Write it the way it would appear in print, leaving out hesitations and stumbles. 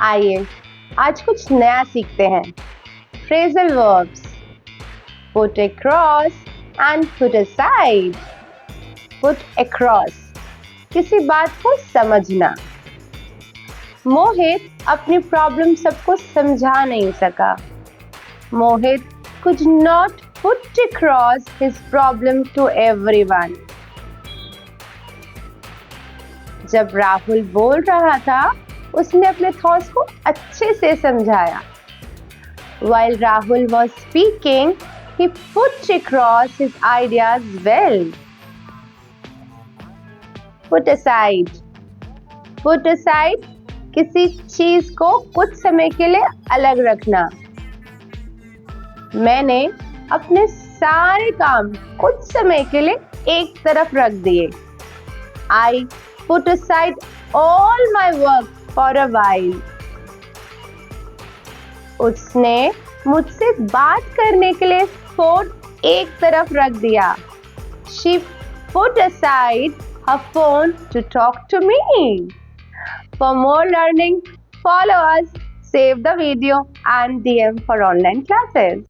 आइए आज कुछ नया सीखते हैं। Phrasal verbs. Put across and put aside. Put across. किसी बात को समझना। मोहित अपनी प्रॉब्लम सबको समझा नहीं सका। मोहित could not put across his problem to everyone. जब राहुल बोल रहा था उसने अपने थॉट्स को अच्छे से समझाया। While Rahul was speaking, he put across his ideas well. Put aside. Put aside किसी चीज को कुछ समय के लिए अलग रखना। मैंने अपने सारे काम कुछ समय के लिए एक तरफ रख दिए। I put aside all my work for a while. उसने मुझसे बात करने के लिए फोन एक तरफ रख दिया। She put aside her phone to talk to me. For more learning, follow us, save the video and DM for online classes.